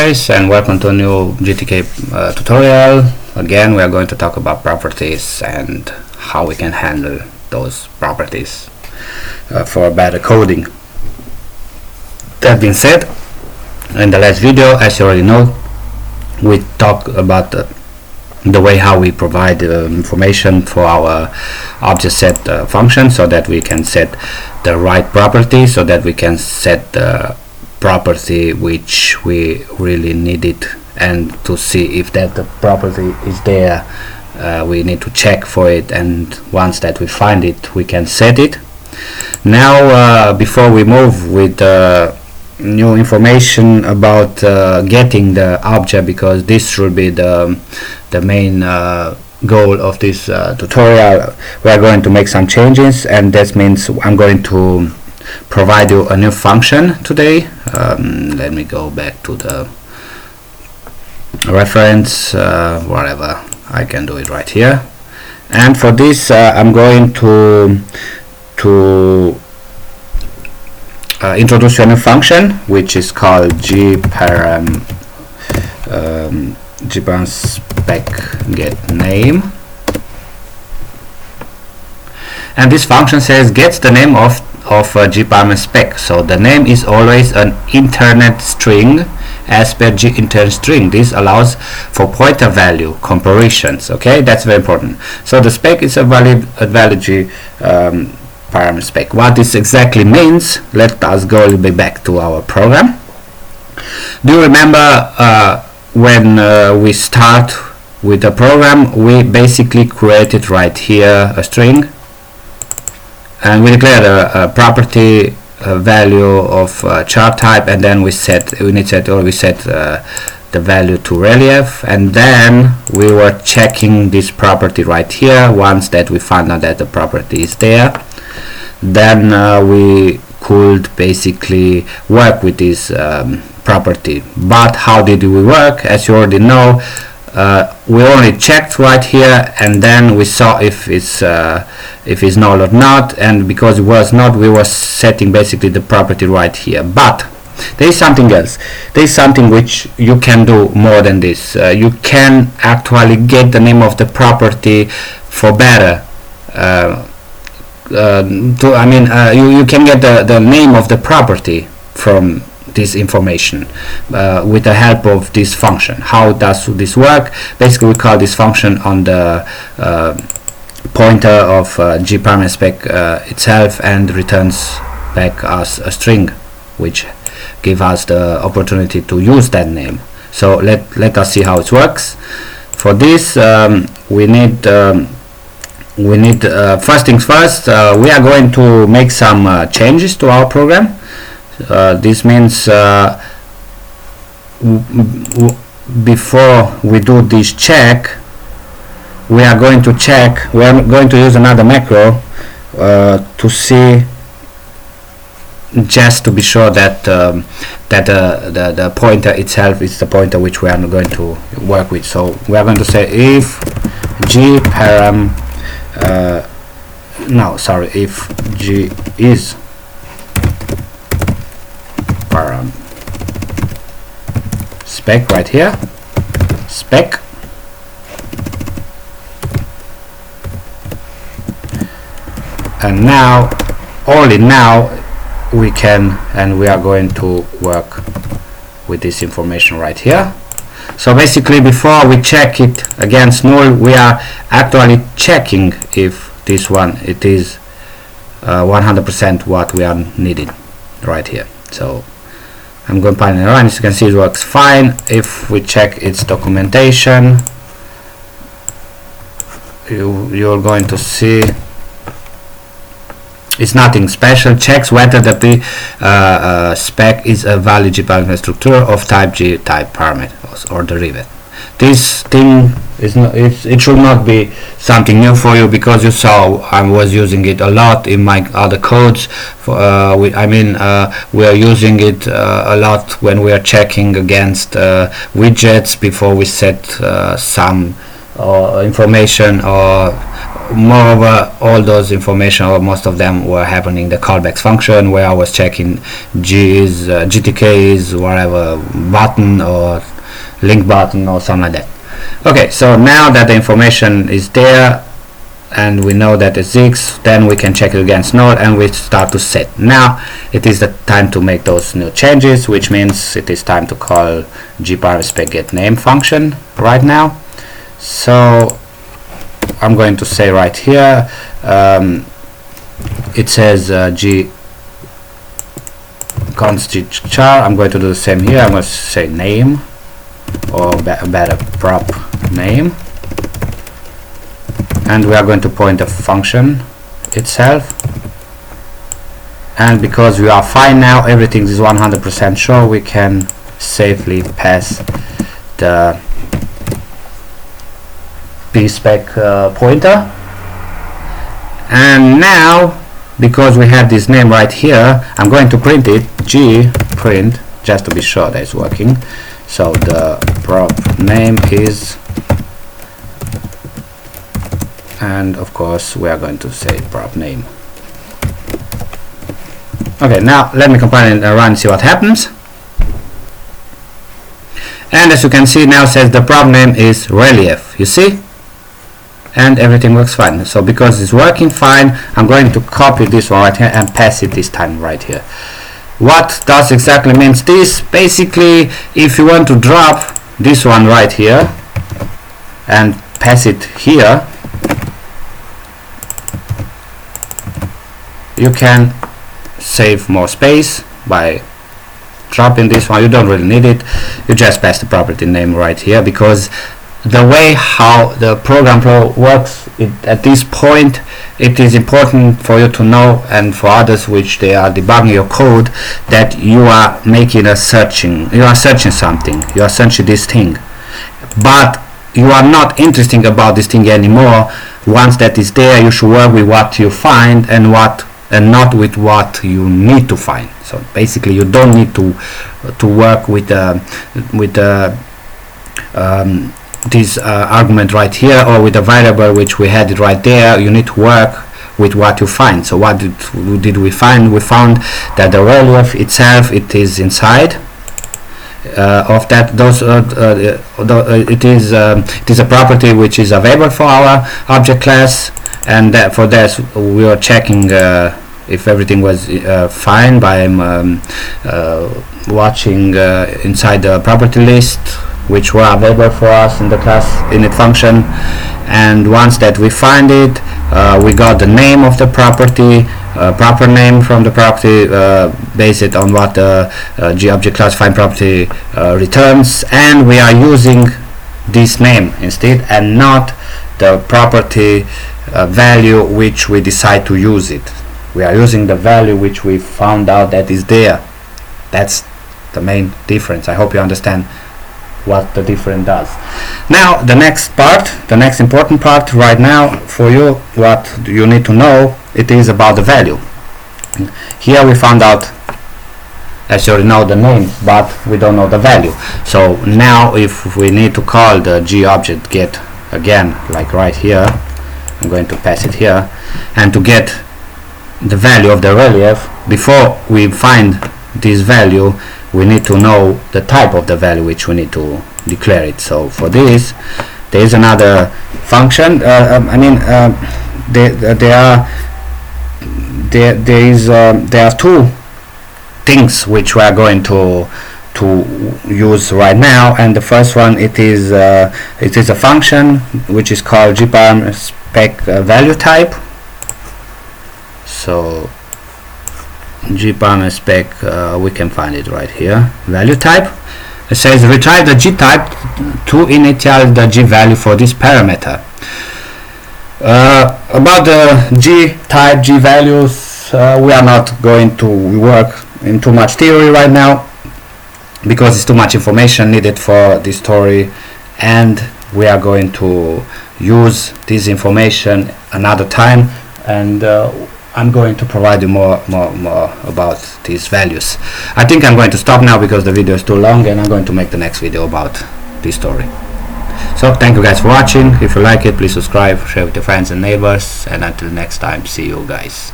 guys, and welcome to a new GTK tutorial. Again, we are going to talk about properties and how we can handle those properties for better coding. That being said, in the last video, as you already know, we talked about the way how we provide information for our object set function, so that we can set the right property, so that we can set the property which we really needed, and to see if that the property is there, we need to check for it, and once that we find it, we can set it. Now before we move with new information about getting the object, because this should be the main goal of this tutorial, we are going to make some changes, and that means I'm going to provide you a new function today. Let me go back to the reference, whatever, I can do it right here. And for this I'm going to introduce you a new function which is called GParam spec get name, and this function says gets the name of GParam spec. So the name is always an internet string as per G-intern string. This allows for pointer value comparisons. Okay, that's very important. So the spec is a valid GParam spec. What this exactly means, let us go a little bit back to our program. Do you remember when we start with the program, we basically created right here a string, and we declared a property value of chart type, and then we set the value to relief, and then we were checking this property right here. Once that we found out that the property is there, then we could basically work with this property. But how did we work? As you already know, we only checked right here, and then we saw if it's null or not, and because it was not, we were setting basically the property right here. But there is something else. There is something which you can do more than this. You can actually get the name of the property for better. You can get the name of the property from this information with the help of this function. How does this work? Basically, we call this function on the pointer of GParam spec itself, and returns back us a string which gives us the opportunity to use that name. So let us see how it works. For this we need first things first, we are going to make some changes to our program. This means before we do this check, we are going to use another macro to see, just to be sure that the pointer itself is the pointer which we are going to work with. So we are going to say if GParam if G is param spec right here, spec, and now only now we are going to work with this information right here. So basically, before we check it against null, we are actually checking if this one it is 100% what we are needing right here. So I'm going to pilot and run. As you can see, it works fine. If we check its documentation, you're going to see it's nothing special. Checks whether the spec is a valid GParam structure of type G type parameter or derivative. This thing is not, it should not be something new for you, because you saw I was using it a lot in my other codes. For, we are using it a lot when we are checking against widgets before we set some information or moreover, all those information, or most of them, were happening in the callbacks function, where I was checking GTK's whatever button or link button or something like that. Okay, so now that the information is there and we know that it's X, then we can check it against node and we start to set. Now it is the time to make those new changes, which means it is time to call GParmSpec_getName function right now. So I'm going to say right here, it says G const char. I'm going to do the same here. I'm going to say name, or better prop name, and we are going to point the function itself. And because we are fine now, everything is 100% sure, we can safely pass the pspec pointer. And now, because we have this name right here, I'm going to print it, g print, just to be sure that it's working. So the prop name is, and of course we are going to say prop name. Okay, now let me compile and run and see what happens. And as you can see, now says the prop name is relief, you see, and everything works fine. So because it's working fine, I'm going to copy this one right here and pass it this time right here. What does exactly means this? Basically, if you want to drop this one right here and pass it here, you can save more space by dropping this one. You don't really need it, you just pass the property name right here, because the way how the program flow works, at this point it is important for you to know, and for others which they are debugging your code, that you are making a searching, you are searching something, you are searching this thing, but you are not interested about this thing anymore. Once that is there, you should work with what you find and not with what you need to find. So basically you don't need to work with this argument right here, or with a variable which we had it right there. You need to work with what you find. So what did we find? We found that the relief itself, it is inside of that. It is a property which is available for our object class, and for that we are checking if everything was fine by watching inside the property list which were available for us in the class init function. And once that we find it, we got the name of the property, proper name from the property, based on what the GObject class find property returns, and we are using this name instead and not the property value which we decide to use it. We are using the value which we found out that is there. That's the main difference. I hope you understand what the difference does. Now the next part, the next important part right now for you, what you need to know, it is about the value. Here we found out, as you already know, the name, but we don't know the value. So now if we need to call the GObject get again, like right here, I'm going to pass it here, and to get the value of the relief, before we find this value we need to know the type of the value which we need to declare it. So for this there is another function. There are two things which we are going to use right now, and the first one, it is a function which is called GParmSpec value type. So GParmSpec, we can find it right here, value type. It says retrieve the G type to initialize the G value for this parameter. About the G type, G values, we are not going to work in too much theory right now, because it's too much information needed for this story, and we are going to use this information another time, and I'm going to provide you more about these values. I think I'm going to stop now because the video is too long, and I'm going to make the next video about this story. So thank you guys for watching. If you like it, please subscribe, share with your friends and neighbors, and until next time, see you guys.